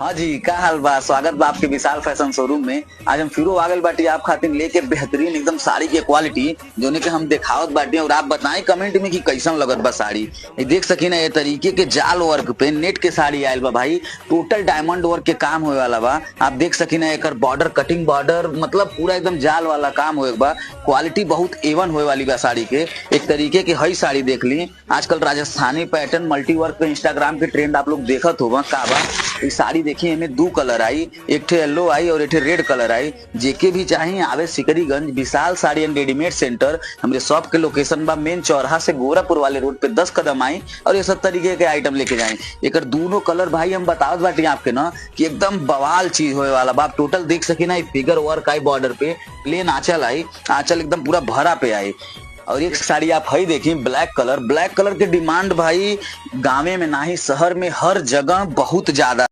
हाँ जी, का हाल बा। स्वागत बा आपके विशाल फैशन शोरूम में। आज हम फिरो आ गइल बाटी आप खातिर लेके बेहतरीन एकदम साड़ी के क्वालिटी जोने के हम दिखावत बाटी और आप बताएं कमेंट में कि कैसन लगत बा साड़ी। ये देख सकी ना, ये तरीके के जाल वर्क पे नेट के साड़ी आयल बा भाई। टोटल डायमंड वर्क के काम होए वाला बा। आप देख सकी ना, एकर बॉर्डर कटिंग बॉर्डर मतलब पूरा एकदम जाल वाला काम होए बा। क्वालिटी बहुत एवन होए वाली बा साड़ी के। एक तरीके की हई साड़ी देख ली। आजकल राजस्थानी पैटर्न मल्टी वर्क पे इंस्टाग्राम के ट्रेंड आप लोग देखत होगा का बा। इस साड़ी देखिए, इनमें दो कलर आई, एक ठे येलो आई और एक ठे रेड कलर आई। जेके भी चाहिए आवे सिकरीगंज विशाल साड़ी एंड रेडीमेड सेंटर। हमारे शॉप के लोकेशन बा मेन चौराहा से गोरापुर वाले रोड पे 10 कदम आई और ये सब तरीके के आइटम लेके जाए। एक दोनों कलर भाई हम बतावत बाटी आपके ना कि एकदम बवाल चीज होए वाला बा। आप टोटल देख सकी ना, फिगर वर्क आई बॉर्डर पे, प्लेन आंचल आई, आंचल एकदम पूरा भरा पे आई। और एक साड़ी आप हई देखी ब्लैक कलर के डिमांड भाई गाँव में ना ही शहर में हर जगह बहुत ज्यादा।